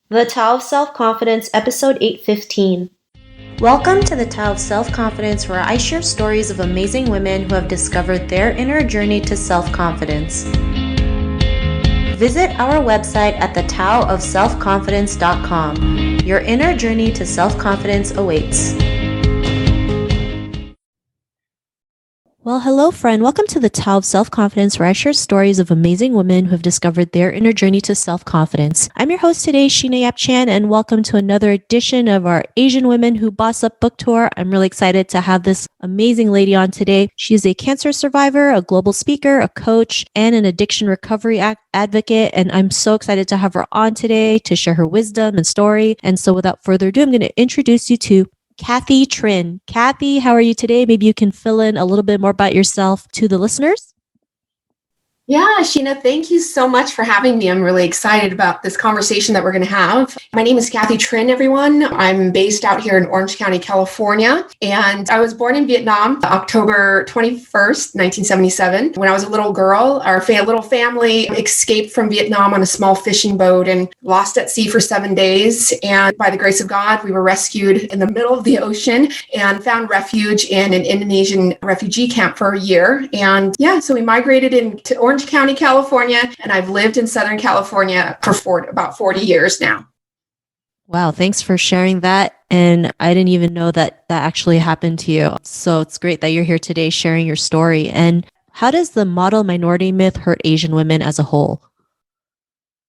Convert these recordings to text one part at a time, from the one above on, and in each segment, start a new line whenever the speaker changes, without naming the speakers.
The Tao of Self-Confidence, Episode 815. Welcome to the Tao of Self-Confidence, where I share stories of amazing women who have discovered their inner journey to self-confidence. Visit our website at thetaoofselfconfidence.com. Your inner journey to self-confidence awaits. Well, hello, friend. Welcome to the Tao of Self-Confidence, where I share stories of amazing women who have discovered their inner journey to self-confidence. I'm your host today, Sheena Yap Chan, and welcome to another edition of our Asian Women Who Boss Up book tour. I'm really excited to have this amazing lady on today. She is a cancer survivor, a global speaker, a coach, and an addiction recovery advocate, and I'm so excited to have her on today to share her wisdom and story. And so without further ado, I'm going to introduce you to Cathy Trinh. Cathy, how are you today? Maybe you can fill in a little bit more about yourself to the listeners.
Yeah, Sheena, thank you so much for having me. I'm really excited about this conversation that we're going to have. My name is Cathy Trinh, everyone. I'm based out here in Orange County, California, and I was born in Vietnam, October 21st, 1977. When I was a little girl, our little family escaped from Vietnam on a small fishing boat and lost at sea for 7 days. And by the grace of God, we were rescued in the middle of the ocean and found refuge in an Indonesian refugee camp for a year. And yeah, so we migrated into Orange County, California, and I've lived in Southern California for about 40 years now.
Wow, thanks for sharing that. And I didn't even know that actually happened to you. So it's great that you're here today sharing your story. And how does the model minority myth hurt Asian women as a whole?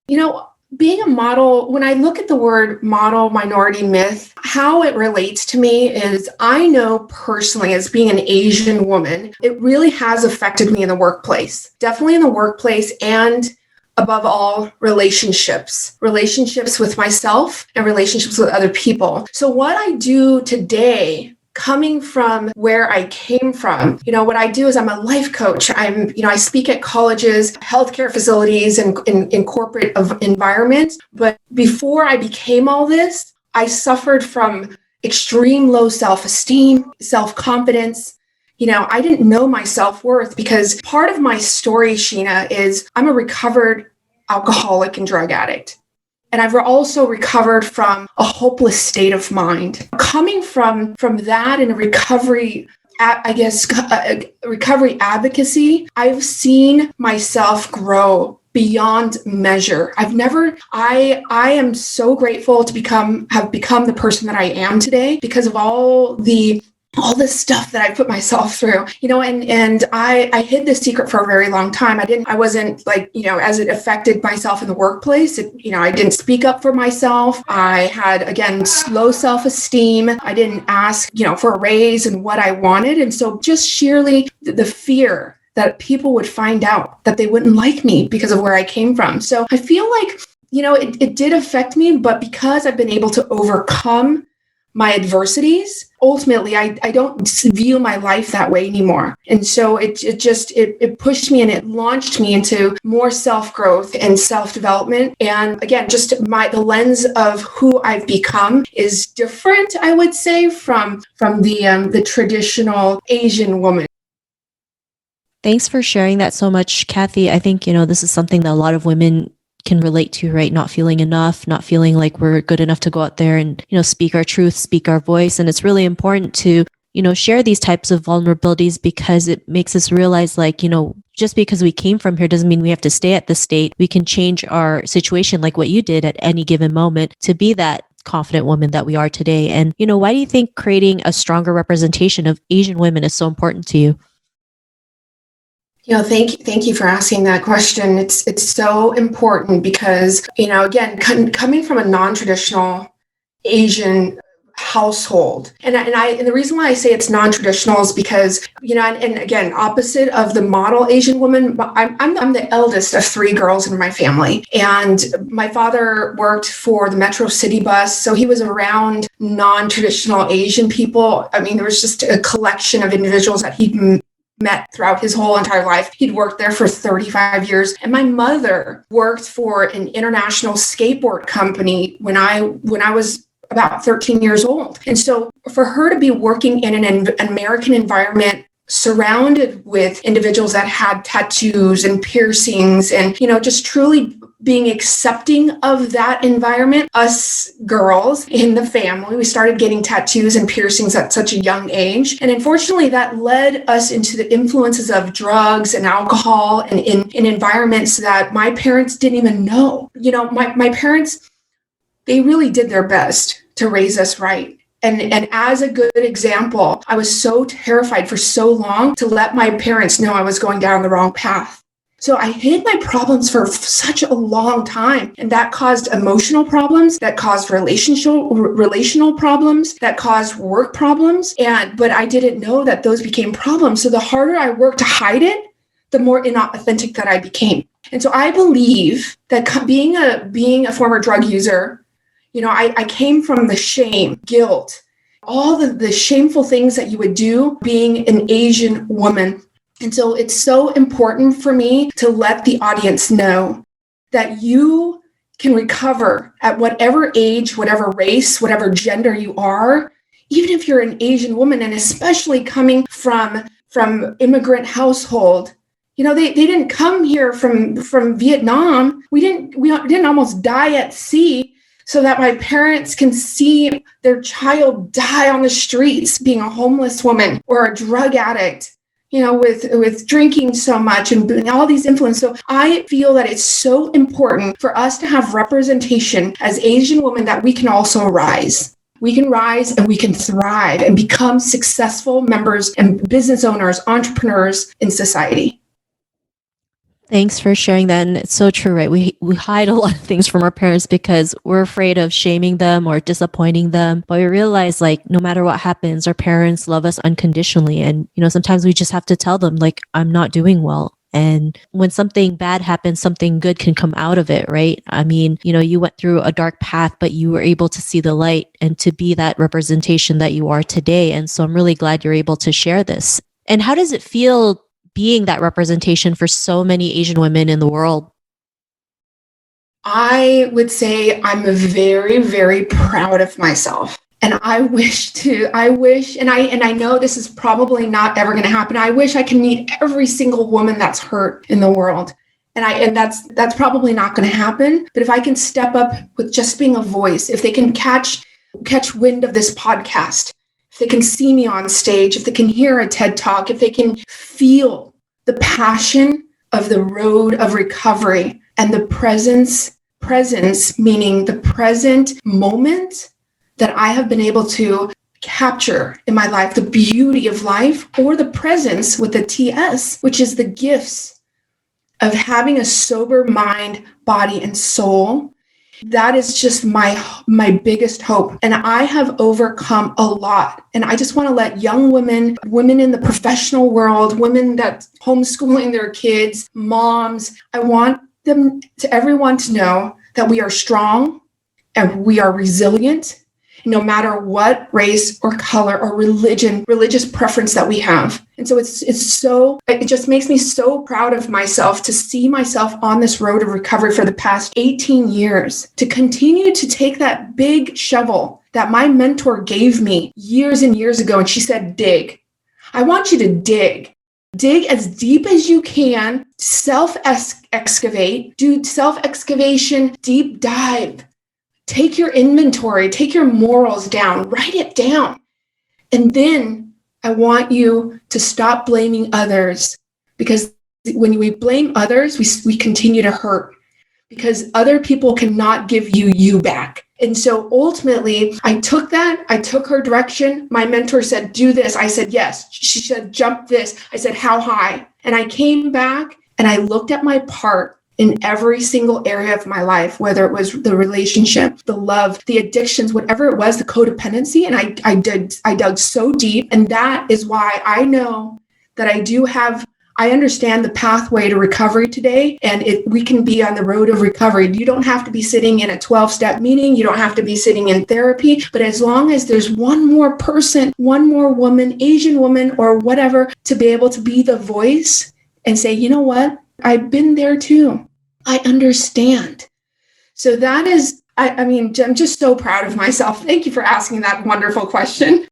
You know, being a model, when I look at the word model minority myth, how it relates to me is I know personally, as being an Asian woman, it really has affected me in the workplace, definitely in the workplace, and above all, relationships with myself and relationships with other people. So what I do today, coming from where I came from, what I do is I'm a life coach. I speak at colleges, healthcare facilities, and in corporate environments. But before I became all this, I suffered from extreme low self-esteem, self-confidence. I didn't know my self-worth because part of my story, Sheena, is I'm a recovered alcoholic and drug addict. And I've also recovered from a hopeless state of mind. Coming from that in a recovery, recovery advocacy, I've seen myself grow beyond measure. I am so grateful to have become the person that I am today because of all this stuff that I put myself through, and I hid this secret for a very long time. I wasn't as it affected myself in the workplace, I didn't speak up for myself. I had, again, low self-esteem. I didn't ask, for a raise and what I wanted. And so just sheerly the fear that people would find out that they wouldn't like me because of where I came from. So I feel like, it did affect me, but because I've been able to overcome my adversities, ultimately, I don't view my life that way anymore. And so it pushed me and it launched me into more self-growth and self-development. And again, just the lens of who I've become is different, I would say, from the traditional Asian woman.
Thanks for sharing that so much, Cathy. I think, this is something that a lot of women can relate to, right? Not feeling enough, not feeling like we're good enough to go out there and, speak our truth, speak our voice. And it's really important to, share these types of vulnerabilities because it makes us realize just because we came from here doesn't mean we have to stay at this state. We can change our situation like what you did at any given moment to be that confident woman that we are today. And, why do you think creating a stronger representation of Asian women is so important to you?
Thank you for asking that question. It's so important because, again, coming from a non-traditional Asian household, and the reason why I say it's non-traditional is because, and again, opposite of the model Asian woman, I'm the eldest of 3 girls in my family, and my father worked for the Metro City Bus, so he was around non-traditional Asian people. I mean, there was just a collection of individuals that he met throughout his whole entire life. He'd worked there for 35 years. And my mother worked for an international skateboard company when I was about 13 years old. And so for her to be working in an American environment surrounded with individuals that had tattoos and piercings and, just truly being accepting of that environment. Us girls in the family, we started getting tattoos and piercings at such a young age. And unfortunately, that led us into the influences of drugs and alcohol and in environments that my parents didn't even know. My parents, they really did their best to raise us right. And as a good example, I was so terrified for so long to let my parents know I was going down the wrong path. So I hid my problems for such a long time, and that caused emotional problems, that caused relational problems, that caused work problems. But I didn't know that those became problems. So the harder I worked to hide it, the more inauthentic that I became. And so I believe that being a former drug user, I came from the shame, guilt, all the shameful things that you would do being an Asian woman. And so it's so important for me to let the audience know that you can recover at whatever age, whatever race, whatever gender you are, even if you're an Asian woman, and especially coming from immigrant household. They didn't come here from Vietnam. We didn't almost die at sea so that my parents can see their child die on the streets being a homeless woman or a drug addict, with drinking so much and all these influences. So I feel that it's so important for us to have representation as Asian women that we can also rise. We can rise and we can thrive and become successful members and business owners, entrepreneurs in society.
Thanks for sharing that. And it's so true, right? We hide a lot of things from our parents because we're afraid of shaming them or disappointing them. But we realize, like, no matter what happens, our parents love us unconditionally. And, sometimes we just have to tell them, like, I'm not doing well. And when something bad happens, something good can come out of it, right? I mean, you went through a dark path, but you were able to see the light and to be that representation that you are today. And so I'm really glad you're able to share this. And how does it feel being that representation for so many Asian women in the world?
I would say I'm very, very proud of myself. And I wish, and I know this is probably not ever going to happen. I wish I can meet every single woman that's hurt in the world. And that's probably not going to happen. But if I can step up with just being a voice, if they can catch wind of this podcast, if they can see me on stage, if they can hear a TED Talk, if they can feel the passion of the road of recovery and the presence meaning the present moment that I have been able to capture in my life, the beauty of life, or the presence with the TS, which is the gifts of having a sober mind, body, and soul. That is just my biggest hope. And I have overcome a lot. And I just want to let young women in the professional world, women that homeschooling their kids, moms, I want everyone to know that we are strong and we are resilient, no matter what race or color or religious preference that we have. And so it just makes me so proud of myself to see myself on this road of recovery for the past 18 years, to continue to take that big shovel that my mentor gave me years and years ago. And she said, dig. I want you to dig. Dig as deep as you can, self-excavate, do self-excavation, deep dive. Take your inventory, take your morals down, write it down. And then I want you to stop blaming others, because when we blame others, we continue to hurt, because other people cannot give you back. And so ultimately, I took her direction. My mentor said, do this. I said, yes. She said, jump this. I said, how high? And I came back and I looked at my part in every single area of my life, whether it was the relationship, the love, the addictions, whatever it was, the codependency. And I dug so deep. And that is why I know that I understand the pathway to recovery today. And we can be on the road of recovery. You don't have to be sitting in a 12-step meeting. You don't have to be sitting in therapy. But as long as there's one more person, one more woman, Asian woman, or whatever, to be able to be the voice and say, you know what? I've been there too. I understand. So that is, I'm just so proud of myself. Thank you for asking that wonderful question.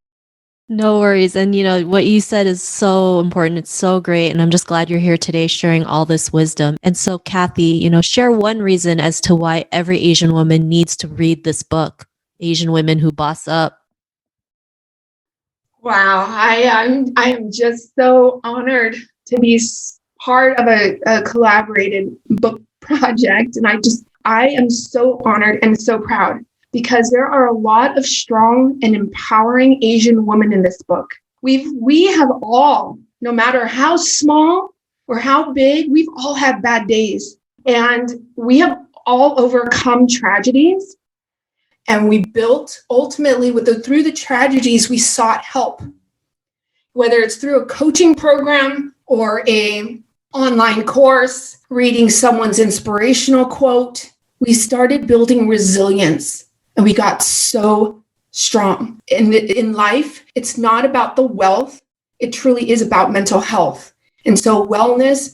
No worries. And what you said is so important. It's so great. And I'm just glad you're here today sharing all this wisdom. And so, Cathy, share one reason as to why every Asian woman needs to read this book, Asian Women Who Boss Up.
Wow, I am just so honored to be part of a collaborated book project, and I am so honored and so proud because there are a lot of strong and empowering Asian women in this book. We have all, no matter how small or how big, we've all had bad days, and we have all overcome tragedies. And we built ultimately through the tragedies, we sought help, whether it's through a coaching program or a online course, reading someone's inspirational quote. We started building resilience and we got so strong. In life, it's not about the wealth. It truly is about mental health. And so wellness,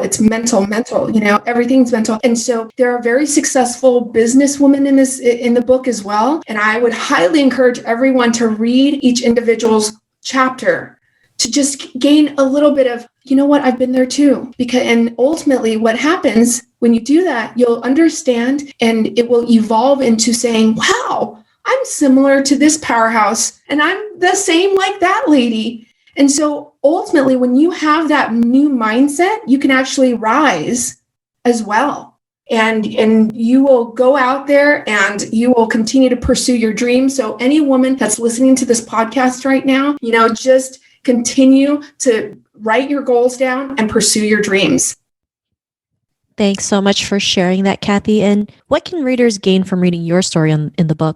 it's mental, everything's mental. And so there are very successful businesswomen in the book as well. And I would highly encourage everyone to read each individual's chapter to just gain a little bit of, I've been there too. And ultimately what happens when you do that, you'll understand and it will evolve into saying, wow, I'm similar to this powerhouse and I'm the same like that lady. And so ultimately, when you have that new mindset, you can actually rise as well. And you will go out there and you will continue to pursue your dreams. So any woman that's listening to this podcast right now, just continue to write your goals down and pursue your dreams.
Thanks so much for sharing that, Cathy. And what can readers gain from reading your story in the book?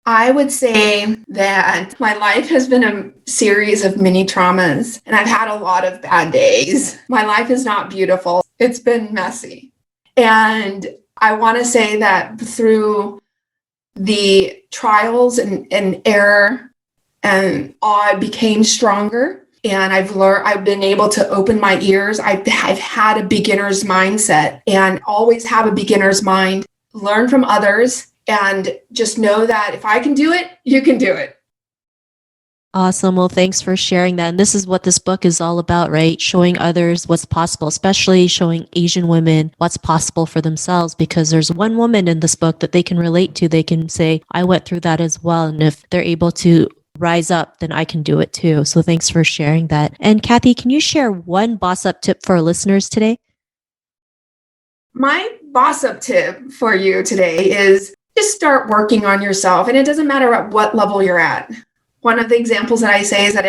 I would say that my life has been a series of mini traumas, and I've had a lot of bad days. My life is not beautiful. It's been messy. And I want to say that through the trials and error, and I became stronger. And I've been able to open my ears. I've had a beginner's mindset and always have a beginner's mind, learn from others, and just know that if I can do it, you can do it.
Awesome. Well, thanks for sharing that. And this is what this book is all about, right? Showing others what's possible, especially showing Asian women what's possible for themselves, because there's one woman in this book that they can relate to. They can say, I went through that as well. And if they're able to rise up, then I can do it too. So thanks for sharing that. And Cathy, can you share one boss up tip for our listeners today?
My boss up tip for you today is just start working on yourself. And it doesn't matter at what level you're at. One of the examples that I say is that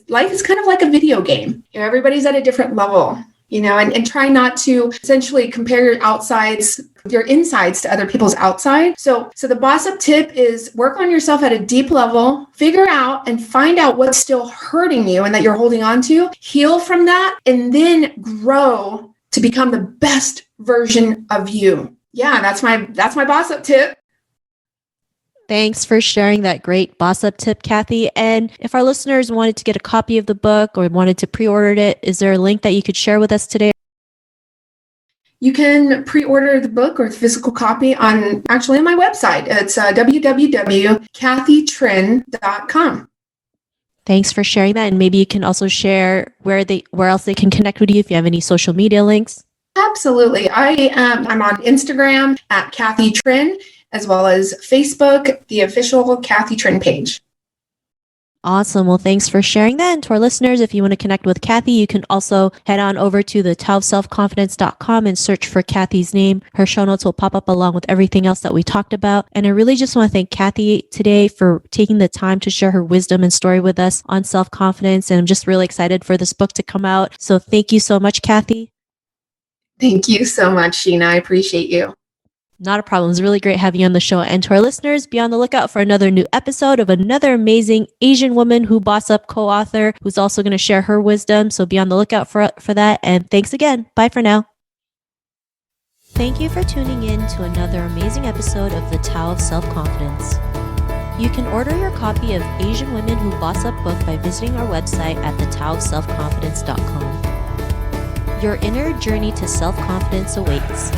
life is kind of like a video game. Everybody's at a different level, and try not to essentially compare your insides to other people's outside. So the boss up tip is work on yourself at a deep level, figure out and find out what's still hurting you and that you're holding on to, heal from that, and then grow to become the best version of you. Yeah, that's my boss up tip.
Thanks for sharing that great boss up tip, Cathy. And if our listeners wanted to get a copy of the book or wanted to pre-order it, is there a link that you could share with us today?
You can pre-order the book or the physical copy on my website. It's www.cathytrin.com. Thanks
for sharing that. And maybe you can also share where else they can connect with you if you have any social media links.
Absolutely. I'm on Instagram at Cathy Trinh, as well as Facebook, the official Cathy Trinh page.
Awesome. Well, thanks for sharing that. And to our listeners, if you want to connect with Cathy, you can also head on over to the taoofselfconfidence.com and search for Cathy's name. Her show notes will pop up along with everything else that we talked about. And I really just want to thank Cathy today for taking the time to share her wisdom and story with us on self-confidence. And I'm just really excited for this book to come out. So thank you so much, Cathy.
Thank you so much, Sheena. I appreciate you.
Not a problem. It was really great having you on the show. And to our listeners, be on the lookout for another new episode of another amazing Asian woman who boss up co-author who's also going to share her wisdom. So be on the lookout for that. And thanks again. Bye for now. Thank you for tuning in to another amazing episode of The Tao of Self-Confidence. You can order your copy of Asian Women Who Boss Up book by visiting our website at thetaoofselfconfidence.com. Your inner journey to self-confidence awaits.